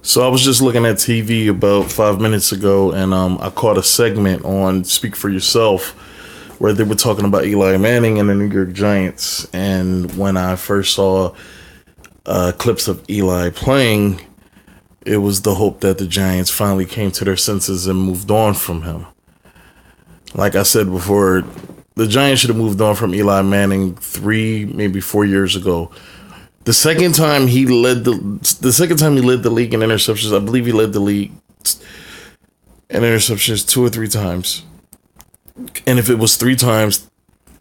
So I was just looking at TV about 5 minutes ago, and I caught a segment on Speak for Yourself where they were talking about Eli Manning and the New York Giants. And when I first saw clips of Eli playing, it was the hope that the Giants finally came to their senses and moved on from him. Like I said before, the Giants should have moved on from Eli Manning 3, maybe 4 years ago. The second time he led the league in interceptions, I believe he led the league in interceptions 2 or 3 times. And if it was 3 times,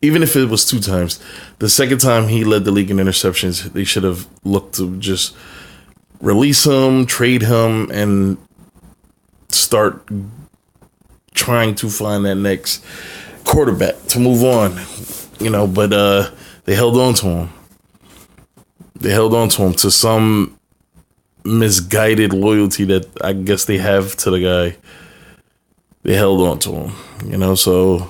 even if it was 2 times, the second time he led the league in interceptions, they should have looked to just release him, trade him, and start trying to find that next quarterback to move on. But they held on to him. They held on to him to some misguided loyalty that I guess they have to the guy. They held on to him, so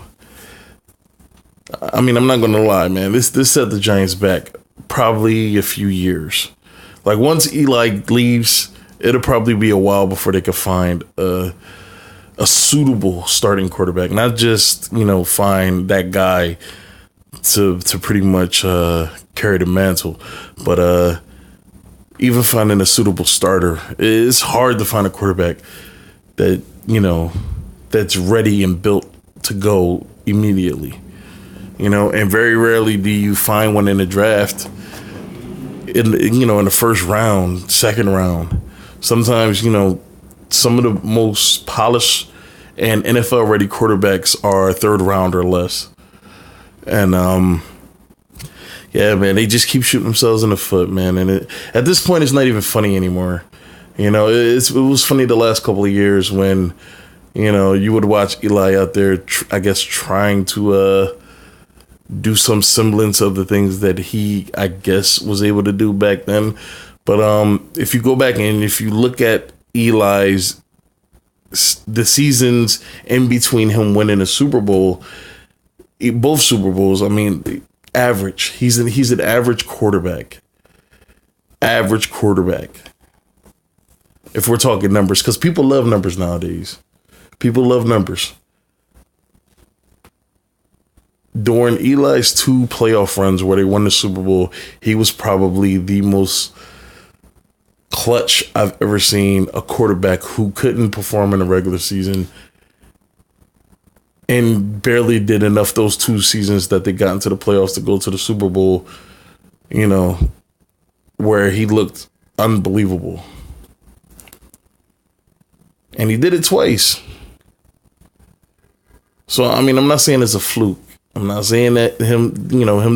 I'm not going to lie, man. This set the Giants back probably a few years. Like once Eli leaves, it'll probably be a while before they could find a suitable starting quarterback, not just, find that guy to pretty much carry the mantle, but even finding a suitable starter. It's hard to find a quarterback that, that's ready and built to go immediately, and very rarely do you find one in the draft in the first round, second round. Sometimes, some of the most polished and NFL ready quarterbacks are third round or less. And yeah, man, they just keep shooting themselves in the foot, man. And at this point, it's not even funny anymore. It was funny the last couple of years when, you would watch Eli out there, trying to do some semblance of the things that he, I guess, was able to do back then. But if you go back and if you look at Eli's, the seasons in between him winning a Super Bowl, both Super Bowls, average. He's an average quarterback. Average quarterback. If we're talking numbers, because people love numbers nowadays. People love numbers. During Eli's 2 playoff runs where they won the Super Bowl, he was probably the most clutch I've ever seen a quarterback who couldn't perform in the regular season and barely did enough those 2 seasons that they got into the playoffs to go to the Super Bowl, where he looked unbelievable. And he did it twice. So, I'm not saying it's a fluke. I'm not saying that him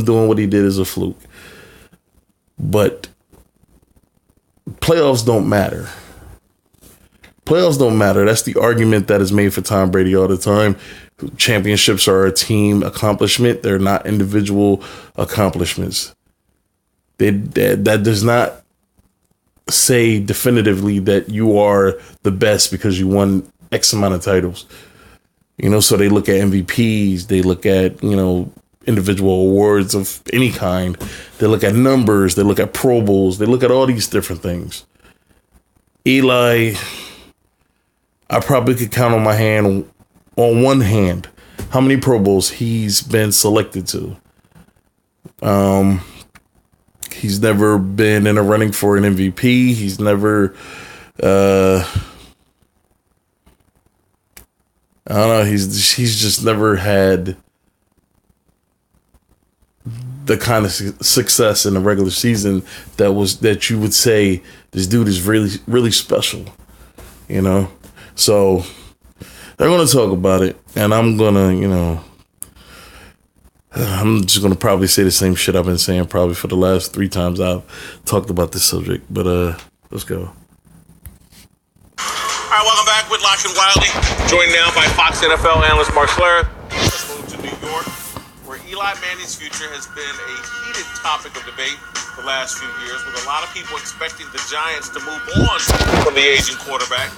doing what he did is a fluke. But playoffs don't matter. Playoffs don't matter. That's the argument that is made for Tom Brady all the time. Championships are a team accomplishment. They're not individual accomplishments. That does not say definitively that you are the best because you won X amount of titles. So they look at MVPs. They look at, individual awards of any kind. They look at numbers. They look at Pro Bowls. They look at all these different things. Eli, I probably could count on one hand how many Pro Bowls he's been selected to. He's never been in a running for an MVP. He's never, I don't know. He's just never had the kind of success in the regular season that you would say this dude is really, really special, So they're going to talk about it, and I'm just going to probably say the same shit I've been saying probably for the last 3 times I've talked about this subject. But let's go. All right, welcome back with Lock and Wiley, joined now by Fox NFL analyst Mark Schlereth. Let's move to New York, where Eli Manning's future has been a heated topic of debate the last few years, with a lot of people expecting the Giants to move on from the aging quarterback.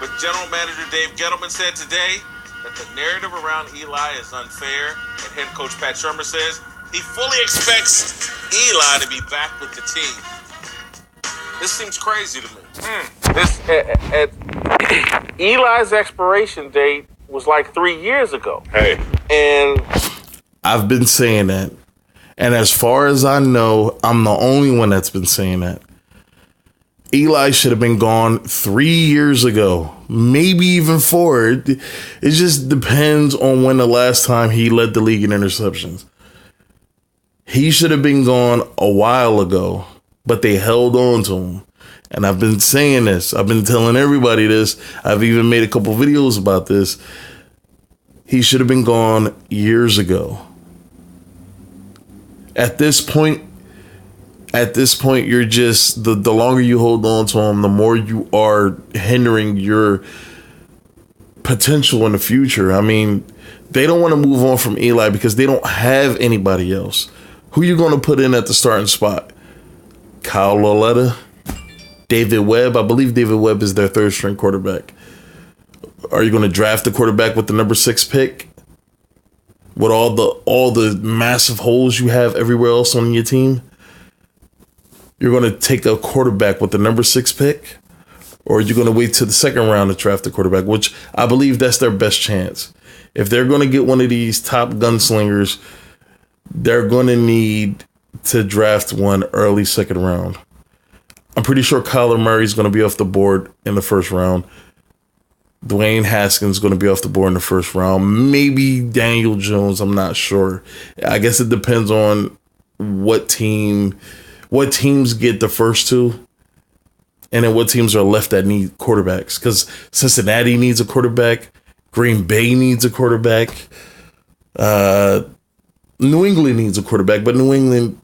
But General Manager Dave Gettleman said today that the narrative around Eli is unfair, and head coach Pat Shurmur says he fully expects Eli to be back with the team. This seems crazy to me. Eli's expiration date was like 3 years ago. Hey. And I've been saying that. And as far as I know, I'm the only one that's been saying that. Eli should have been gone 3 years ago, maybe even 4. It just depends on when the last time he led the league in interceptions. He should have been gone a while ago, but they held on to him. And I've been saying this. I've been telling everybody this. I've even made a couple videos about this. He should have been gone years ago. At this point, you're just, the longer you hold on to him, the more you are hindering your potential in the future. I mean, they don't want to move on from Eli because they don't have anybody else. Who you going to put in at the starting spot? Kyle Lauletta? David Webb? I believe David Webb is their third string quarterback. Are you going to draft the quarterback with the number 6 pick? With all the massive holes you have everywhere else on your team? You're going to take a quarterback with the number 6 pick? Or are you going to wait to the second round to draft the quarterback? Which I believe that's their best chance. If they're going to get one of these top gunslingers, they're going to need to draft one early second round. I'm pretty sure Kyler Murray is going to be off the board in the first round. Dwayne Haskins is going to be off the board in the first round. Maybe Daniel Jones. I'm not sure. I guess it depends on what teams get the first two, and then what teams are left that need quarterbacks. Because Cincinnati needs a quarterback. Green Bay needs a quarterback. New England needs a quarterback, but New England,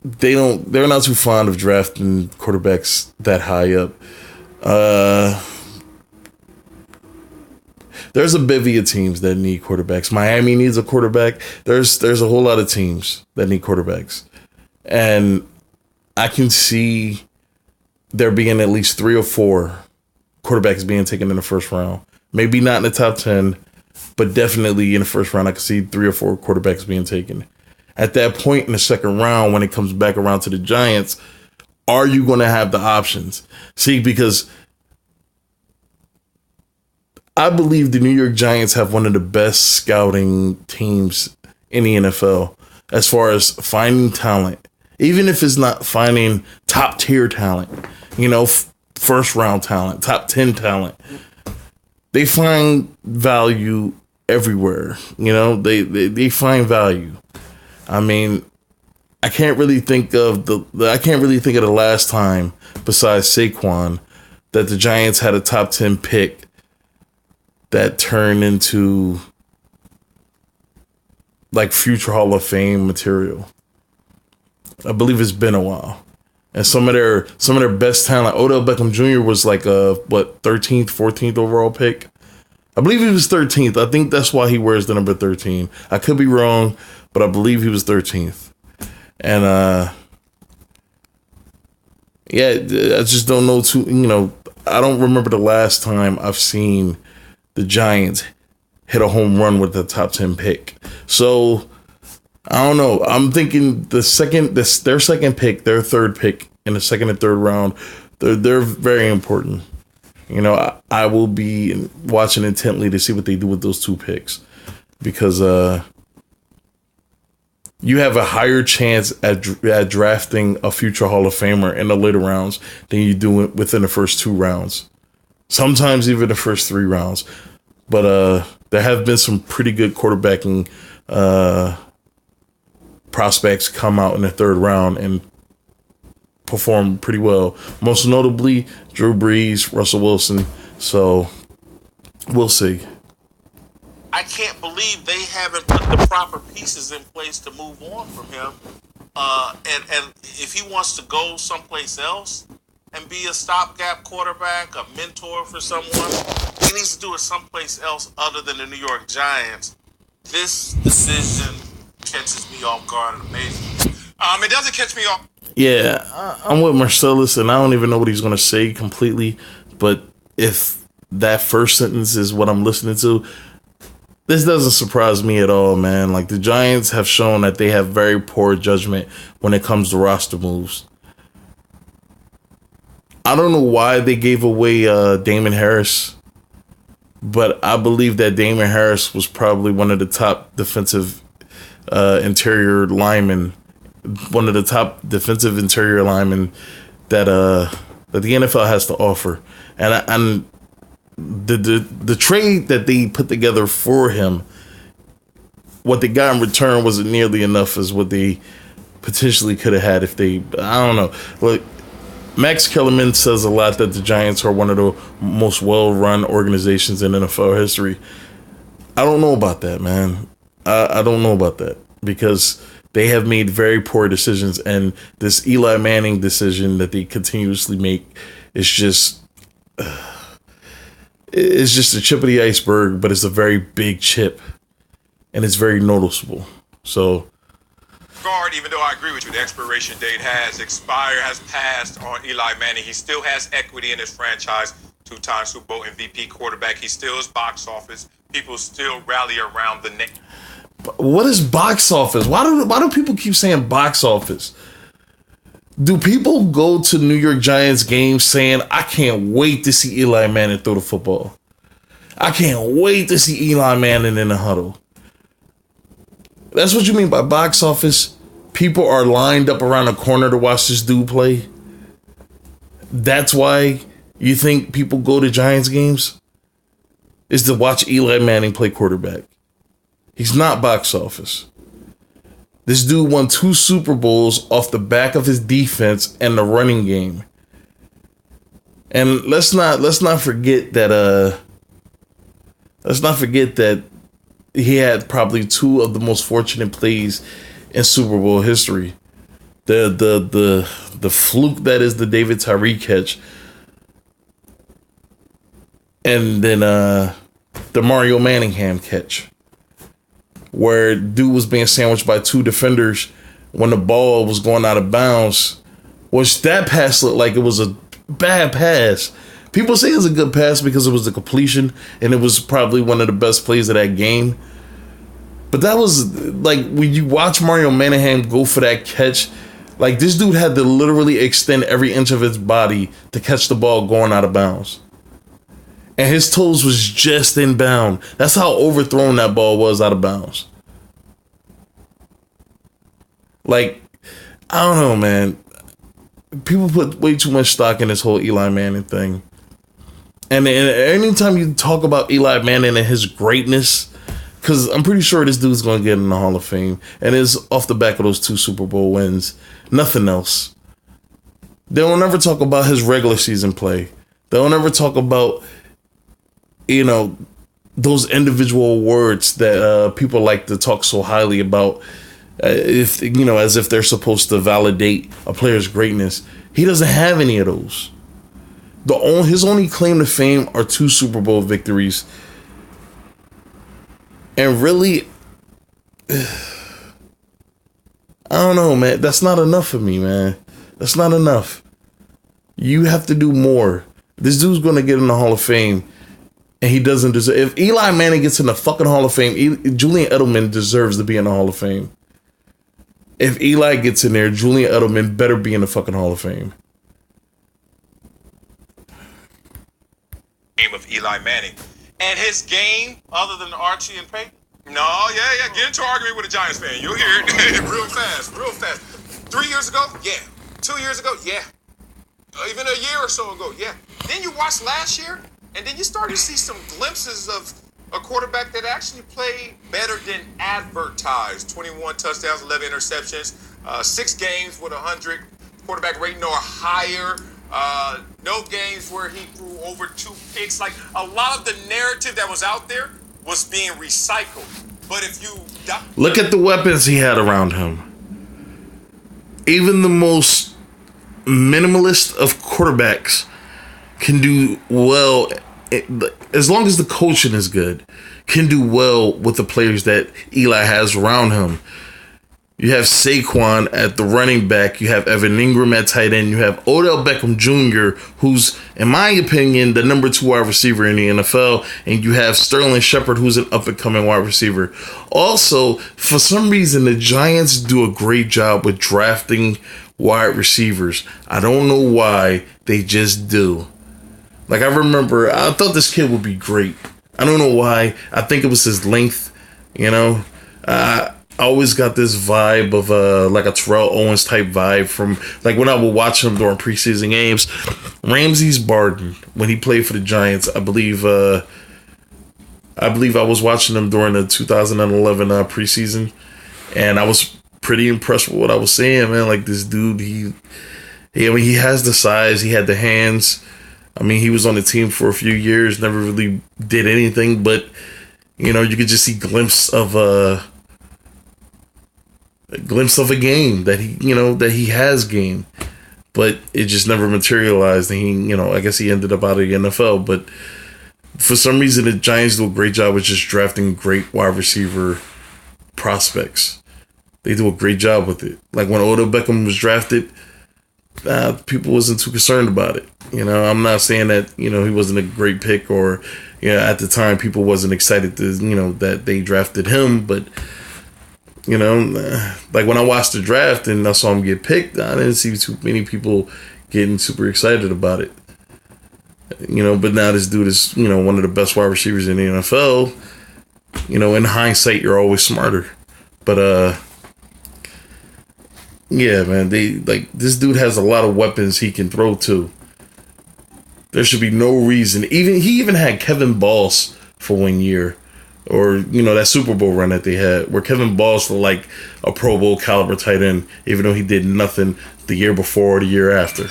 they're not too fond of drafting quarterbacks that high up. There's a bevy of teams that need quarterbacks. Miami needs a quarterback. There's a whole lot of teams that need quarterbacks. And I can see there being at least 3 or 4 quarterbacks being taken in the first round. Maybe not in the top 10, but definitely in the first round, I can see 3 or 4 quarterbacks being taken. At that point in the second round, when it comes back around to the Giants, are you going to have the options? See, because I believe the New York Giants have one of the best scouting teams in the NFL as far as finding talent, even if it's not finding top tier talent, first round talent, top 10 talent. They find value everywhere. They find value. I mean, I can't really think of the last time besides Saquon that the Giants had a top 10 pick that turned into like future Hall of Fame material. I believe it's been a while. And some of their best talent, Odell Beckham Jr. was like a 13th, 14th overall pick. I believe he was 13th. I think that's why he wears the number 13. I could be wrong, but I believe he was 13th. And I just don't know I don't remember the last time I've seen the Giants hit a home run with the top 10 pick. So I don't know. I'm thinking their second pick, their third pick in the second and third round, they're very important. I will be watching intently to see what they do with those 2 picks, because you have a higher chance at drafting a future Hall of Famer in the later rounds than you do within the first 2 rounds. Sometimes even the first 3 rounds. But there have been some pretty good quarterbacking prospects come out in the 3rd round and perform pretty well. Most notably, Drew Brees, Russell Wilson. So we'll see. I can't believe they haven't put the proper pieces in place to move on from him. And if he wants to go someplace else and be a stopgap quarterback, a mentor for someone, he needs to do it someplace else other than the New York Giants. This decision catches me off guard and amazing. It doesn't catch me off. Yeah, I'm with Marcellus, and I don't even know what he's going to say completely. But if that first sentence is what I'm listening to, this doesn't surprise me at all, man. Like, the Giants have shown that they have very poor judgment when it comes to roster moves. I don't know why they gave away Damon Harris, but I believe that Damon Harris was probably one of the top defensive interior linemen, one of the top defensive interior linemen that the NFL has to offer. And the trade that they put together for him, what they got in return wasn't nearly enough as what they potentially could have had if they, I don't know. Look, Max Kellerman says a lot that the Giants are one of the most well-run organizations in NFL history. I don't know about that, man. I don't know about that because they have made very poor decisions, and this Eli Manning decision that they continuously make is just it's just a chip of the iceberg, but it's a very big chip, and it's very noticeable. So, guard, even though I agree with you, the expiration date has passed on Eli Manning. He still has equity in his franchise. Two-time Super Bowl MVP quarterback. He still is box office. People still rally around the name. What is box office? Why do people keep saying box office? Do people go to New York Giants games saying, I can't wait to see Eli Manning throw the football? I can't wait to see Eli Manning in the huddle. That's what you mean by box office? People are lined up around the corner to watch this dude play? That's why you think people go to Giants games? Is to watch Eli Manning play quarterback. He's not box office. This dude won 2 Super Bowls off the back of his defense and the running game. And let's not forget that he had probably 2 of the most fortunate plays in Super Bowl history. The fluke that is the David Tyree catch, and then the Mario Manningham catch, where dude was being sandwiched by 2 defenders when the ball was going out of bounds, which that pass looked like it was a bad pass. People say it's a good pass because it was a completion and it was probably one of the best plays of that game. But that was like, when you watch Mario Manningham go for that catch, like, this dude had to literally extend every inch of his body to catch the ball going out of bounds. And his toes was just inbound. That's how overthrown that ball was out of bounds. Like, I don't know, man. People put way too much stock in this whole Eli Manning thing. And anytime you talk about Eli Manning and his greatness, because I'm pretty sure this dude's going to get in the Hall of Fame. And it's off the back of those 2 Super Bowl wins. Nothing else. They will never talk about his regular season play. They'll never talk about, you know, those individual awards that people like to talk so highly about, if you know, as if they're supposed to validate a player's greatness. He doesn't have any of those. His only claim to fame are 2 Super Bowl victories. And really, I don't know, man. That's not enough for me, man. That's not enough. You have to do more. This dude's going to get in the Hall of Fame. And he doesn't deserve. If Eli Manning gets in the fucking Hall of Fame, Julian Edelman deserves to be in the Hall of Fame. If Eli gets in there, Julian Edelman better be in the fucking Hall of Fame. Game of Eli Manning. And his game, other than Archie and Peyton? No, yeah. Get into an argument with a Giants fan. You'll hear it real fast. 3 years ago? Yeah. 2 years ago? Yeah. Even a year or so ago? Yeah. Then you watch last year? And then you start to see some glimpses of a quarterback that actually played better than advertised. 21 touchdowns, 11 interceptions, 6 games with 100 quarterback rating or higher. No games where he threw over 2 picks. Like, a lot of the narrative that was out there was being recycled. But if you look at the weapons he had around him. Even the most minimalist of quarterbacks can do well, as long as the coaching is good, can do well with the players that Eli has around him. You have Saquon at the running back. You have Evan Ingram at tight end. You have Odell Beckham Jr., who's, in my opinion, the number 2 wide receiver in the NFL. And you have Sterling Shepard, who's an up-and-coming wide receiver. Also, for some reason, the Giants do a great job with drafting wide receivers. I don't know why. They just do. Like, I remember, I thought this kid would be great. I don't know why. I think it was his length, you know. I always got this vibe of like a Terrell Owens type vibe from like when I would watch him during preseason games. Ramses Barden, when he played for the Giants, I believe I was watching him during the 2011 preseason, and I was pretty impressed with what I was seeing, man. Like, this dude, he has the size, he had the hands. I mean, he was on the team for a few years, never really did anything, but you know, you could just see glimpse of a game that he has game, but it just never materialized. And he, I guess he ended up out of the NFL. But for some reason, the Giants do a great job with just drafting great wide receiver prospects. They do a great job with it. Like when Odell Beckham was drafted, people wasn't too concerned about it. I'm not saying that, he wasn't a great pick, or, at the time people wasn't excited to, that they drafted him. But, like when I watched the draft and I saw him get picked, I didn't see too many people getting super excited about it. But now this dude is, one of the best wide receivers in the NFL. In hindsight, you're always smarter. But, yeah, man, this dude has a lot of weapons he can throw to. There should be no reason. He even had Kevin Boss for 1 year, or that Super Bowl run that they had, where Kevin Boss looked like a Pro Bowl caliber tight end, even though he did nothing the year before or the year after.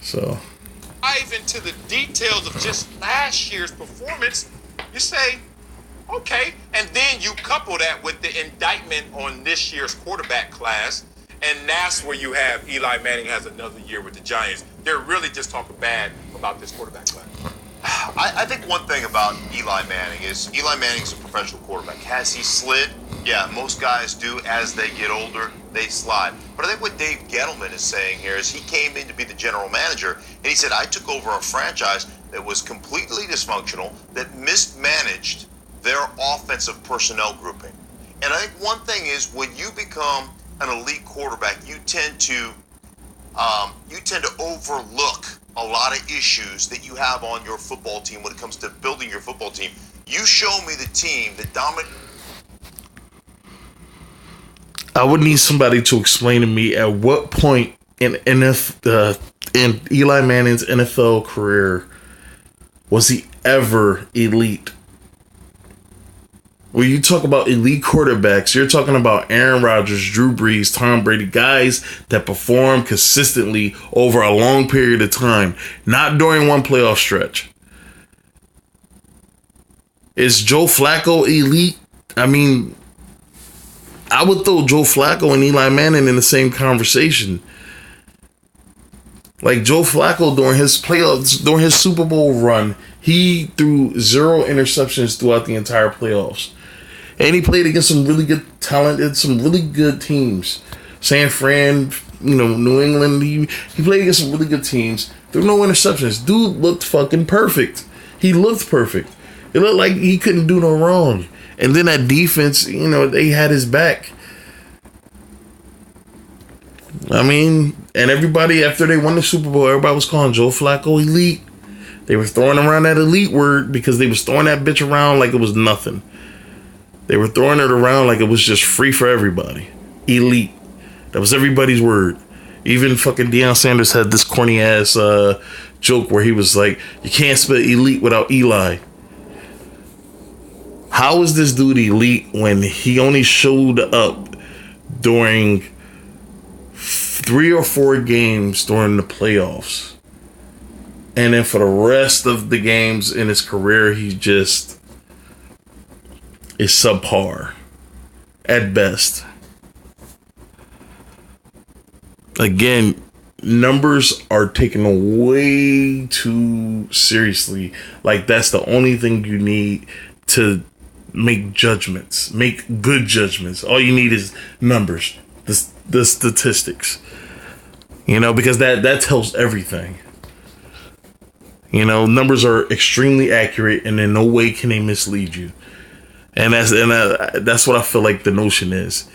So, dive into the details of just last year's performance. You say, okay, and then you couple that with the indictment on this year's quarterback class. And that's where you have Eli Manning has another year with the Giants. They're really just talking bad about this quarterback class. I think one thing about Eli Manning is Eli Manning's a professional quarterback. Has he slid? Yeah, most guys do. As they get older, they slide. But I think what Dave Gettleman is saying here is he came in to be the general manager, and he said, I took over a franchise that was completely dysfunctional, that mismanaged their offensive personnel grouping. And I think one thing is when you become an elite quarterback, you tend to overlook a lot of issues that you have on your football team when it comes to building your football team. You show me the team that dominates. I would need somebody to explain to me at what point in Eli Manning's NFL career was he ever elite. When you talk about elite quarterbacks, you're talking about Aaron Rodgers, Drew Brees, Tom Brady, guys that perform consistently over a long period of time, not during one playoff stretch. Is Joe Flacco elite? I mean, I would throw Joe Flacco and Eli Manning in the same conversation. Like Joe Flacco during his playoffs, during his Super Bowl run, he threw 0 interceptions throughout the entire playoffs. And he played against some really good talented, some really good teams. San Fran, New England. He played against some really good teams. There were no interceptions. Dude looked fucking perfect. He looked perfect. It looked like he couldn't do no wrong. And then that defense, they had his back. I mean, and everybody, after they won the Super Bowl, everybody was calling Joe Flacco elite. They were throwing around that elite word because they was throwing that bitch around like it was nothing. They were throwing it around like it was just free for everybody. Elite. That was everybody's word. Even fucking Deion Sanders had this corny ass joke where he was like, you can't spell elite without Eli. How is this dude elite when he only showed up during 3 or 4 games during the playoffs? And then for the rest of the games in his career, he just is subpar at best. Again, numbers are taken way too seriously. Like that's the only thing you need to make judgments, make good judgments. All you need is numbers, the statistics, because that tells everything. Numbers are extremely accurate, and in no way can they mislead you. And that's what I feel like the notion is.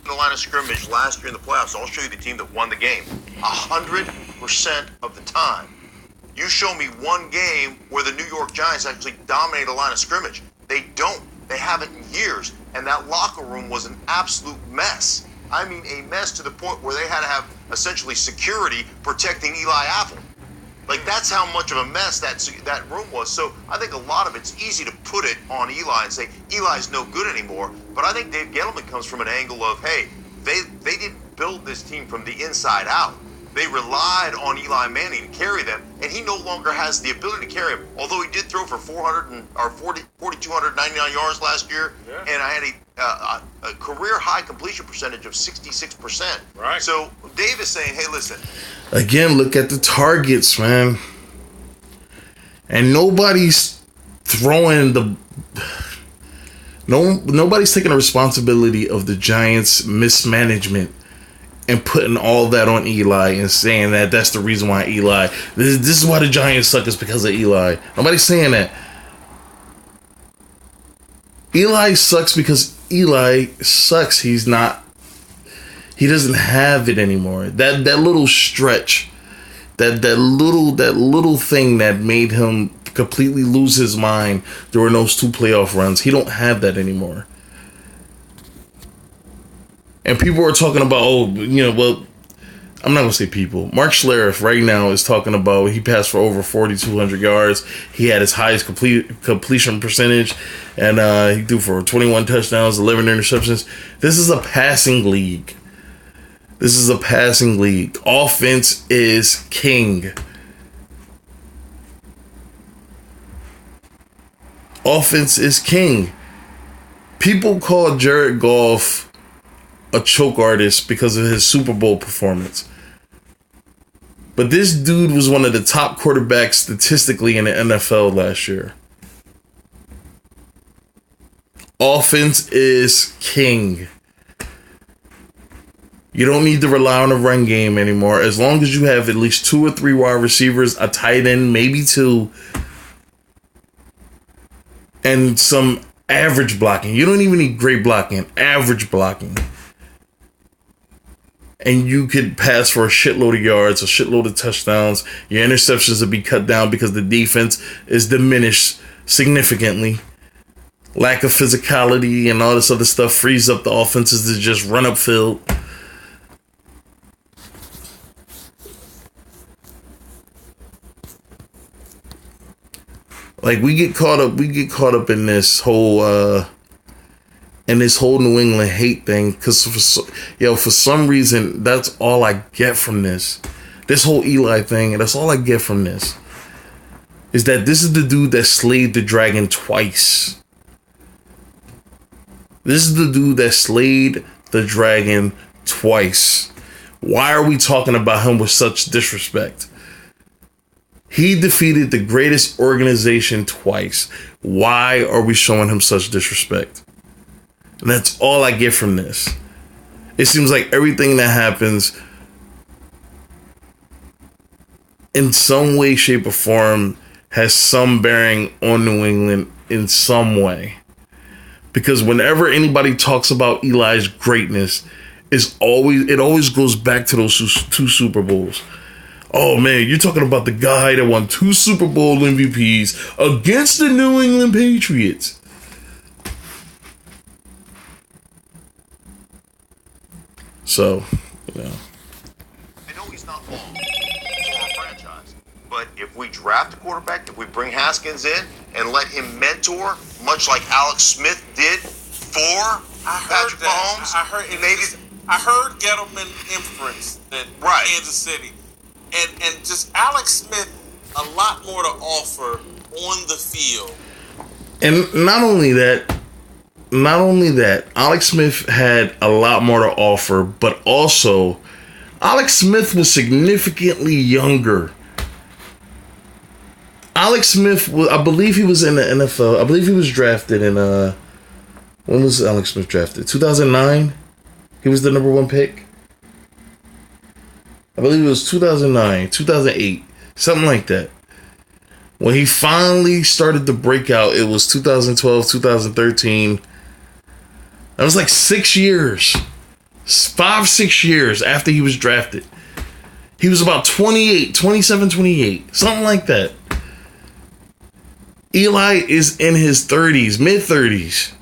The line of scrimmage last year in the playoffs, I'll show you the team that won the game 100% of the time. You show me one game where the New York Giants actually dominated a line of scrimmage. They don't. They haven't in years. And that locker room was an absolute mess. I mean, a mess to the point where they had to have essentially security protecting Eli Apple. Like, that's how much of a mess that room was. So I think a lot of it's easy to put it on Eli and say Eli's no good anymore. But I think Dave Gettleman comes from an angle of, hey, they didn't build this team from the inside out. They relied on Eli Manning to carry them, and he no longer has the ability to carry them. Although he did throw for 4,299 yards last year, and I had a career high completion percentage of 66%. Right. So Dave is saying, hey, listen. Again, look at the targets, man. And nobody's throwing nobody's taking the responsibility of the Giants' mismanagement and putting all that on Eli and saying that that's the reason why Eli. This is why the Giants suck, is because of Eli. Nobody's saying that. Eli sucks because Eli sucks. He doesn't have it anymore. That little stretch, that little thing that made him completely lose his mind during those 2 playoff runs. He don't have that anymore. And people are talking about, well, I'm not going to say people. Mark Schlereth right now is talking about he passed for over 4,200 yards. He had his highest completion percentage, and he threw for 21 touchdowns, 11 interceptions. This is a passing league. Offense is king. Offense is king. People call Jared Goff a choke artist because of his Super Bowl performance. But this dude was one of the top quarterbacks statistically in the NFL last year. Offense is king. You don't need to rely on the run game anymore. As long as you have at least 2 or 3 wide receivers, a tight end, maybe 2, and some average blocking. You don't even need great blocking, average blocking. And you could pass for a shitload of yards, a shitload of touchdowns. Your interceptions will be cut down because the defense is diminished significantly. Lack of physicality and all this other stuff frees up the offenses to just run upfield. Like, we get caught up in this whole New England hate thing, because for some reason that's all I get from this whole Eli thing, and that's all I get from this is that this is the dude that slayed the dragon twice. This is the dude that slayed the dragon twice. Why are we talking about him with such disrespect? He defeated the greatest organization twice. Why are we showing him such disrespect? And that's all I get from this. It seems like everything that happens in some way, shape, or form has some bearing on New England in some way. Because whenever anybody talks about Eli's greatness, it always goes back to those 2 Super Bowls. Oh man, you're talking about the guy that won 2 Super Bowl MVPs against the New England Patriots. So, I know he's not long for our franchise, but if we draft a quarterback, if we bring Haskins in and let him mentor, much like Alex Smith did for Patrick Mahomes, I heard Gettleman inference that Kansas City, and just Alex Smith a lot more to offer on the field. And not only that, Alex Smith had a lot more to offer, but also Alex Smith was significantly younger. Alex Smith, I believe he was in the NFL. I believe he was drafted in, when was Alex Smith drafted? 2009? He was the number 1 pick? I believe it was 2009, 2008, something like that. When he finally started to break out, it was 2012, 2013. That was like 6 years. 5-6 years after he was drafted. He was about 27, 28, something like that. Eli is in his 30s, mid-30s.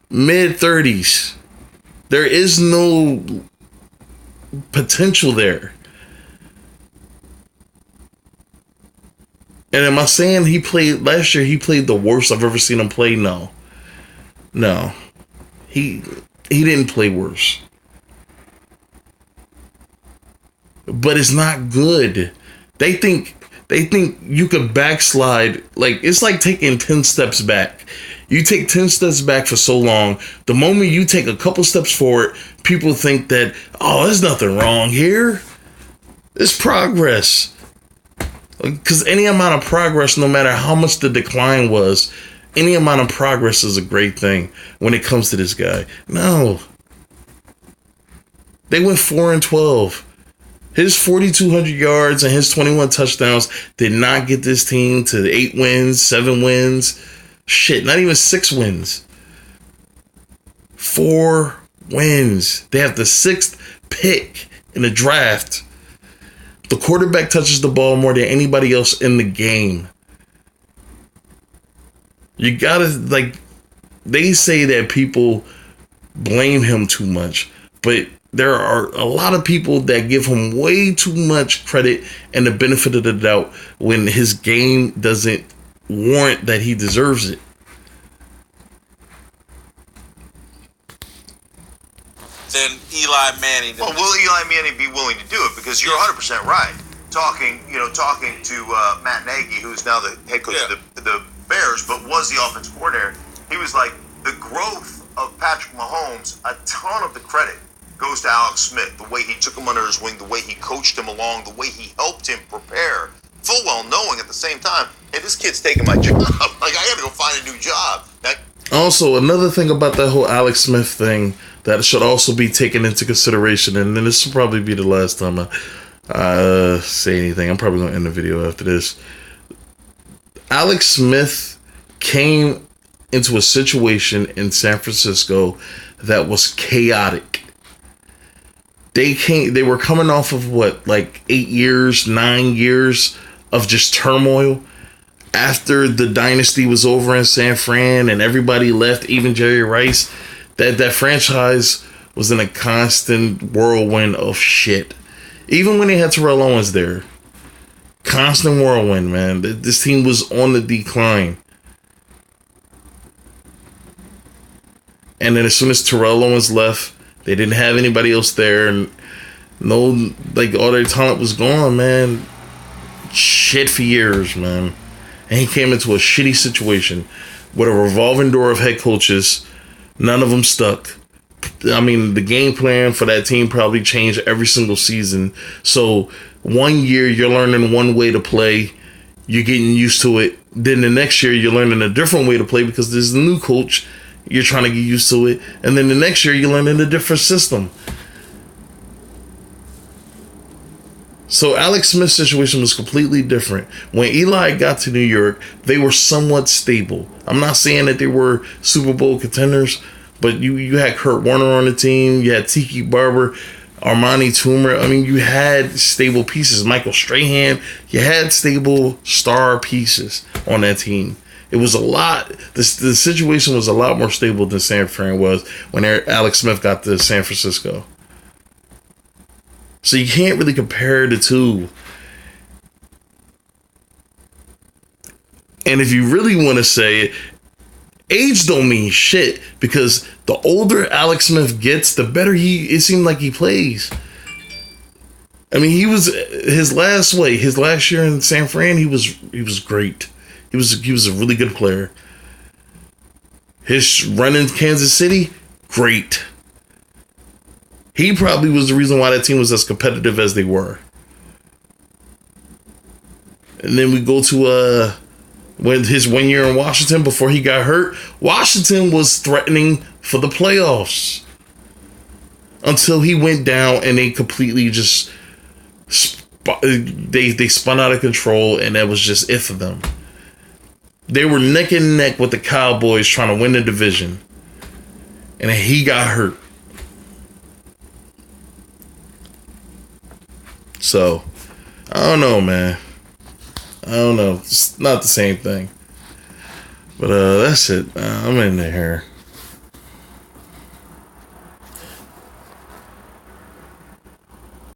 Mid-30s. There is no potential there. And am I saying he played last year? He played the worst I've ever seen him play. No. He didn't play worse. But it's not good. They think you could backslide. Like, it's like taking 10 steps back. You take 10 steps back for so long. The moment you take a couple steps forward, people think that, oh, there's nothing wrong here. It's progress. Because any amount of progress, no matter how much the decline was, any amount of progress is a great thing when it comes to this guy. No. They went 4-12. His 4,200 yards and his 21 touchdowns did not get this team to 8 wins, 7 wins. Shit, not even 6 wins. 4 wins. They have the 6th pick in the draft. The quarterback touches the ball more than anybody else in the game. You gotta, like, they say that people blame him too much, but there are a lot of people that give him way too much credit and the benefit of the doubt when his game doesn't warrant that he deserves it. Then Eli Manning. Well, will Eli Manning be willing to do it? Because you're 100% right. Talking to Matt Nagy, who's now the head coach of the Bears, but was the offensive coordinator. He was like, the growth of Patrick Mahomes, a ton of the credit goes to Alex Smith. The way he took him under his wing, the way he coached him along, the way he helped him prepare, full well knowing at the same time, hey, this kid's taking my job. Like, I got to go find a new job. Also, another thing about that whole Alex Smith thing that should also be taken into consideration, and then this will probably be the last time I say anything. I'm probably going to end the video after this. Alex Smith came into a situation in San Francisco that was chaotic. They were coming off of 9 years of just turmoil. After the dynasty was over in San Fran and everybody left, even Jerry Rice, that franchise was in a constant whirlwind of shit. Even when they had Terrell Owens there. Constant whirlwind, man. This team was on the decline. And then as soon as Terrell Owens left, they didn't have anybody else there. And all their talent was gone, man. Shit for years, man. And he came into a shitty situation with a revolving door of head coaches. None of them stuck. I mean, the game plan for that team probably changed every single season. So 1 year you're learning one way to play. You're getting used to it. Then the next year you're learning a different way to play because there's a new coach. You're trying to get used to it. And then the next year you're learning a different system. So Alex Smith's situation was completely different. When Eli got to New York, they were somewhat stable. I'm not saying that they were Super Bowl contenders, but you had Kurt Warner on the team. You had Tiki Barber, Armani Toomer. I mean, you had stable pieces. Michael Strahan. You had stable star pieces on that team. It was a lot. The situation was a lot more stable than San Fran was when Alex Smith got to San Francisco. So you can't really compare the two. And if you really want to say it, age don't mean shit because the older Alex Smith gets, the better it seemed like he plays. I mean, his last year in San Fran, he was great. He was a really good player. His run in Kansas City, great. He probably was the reason why that team was as competitive as they were. And then we go to when his 1 year in Washington before he got hurt. Washington was threatening for the playoffs until he went down and they completely just they spun out of control, and that was just it for them. They were neck and neck with the Cowboys trying to win the division, and he got hurt. So, I don't know, man. I don't know. It's not the same thing. But that's it. I'm in there.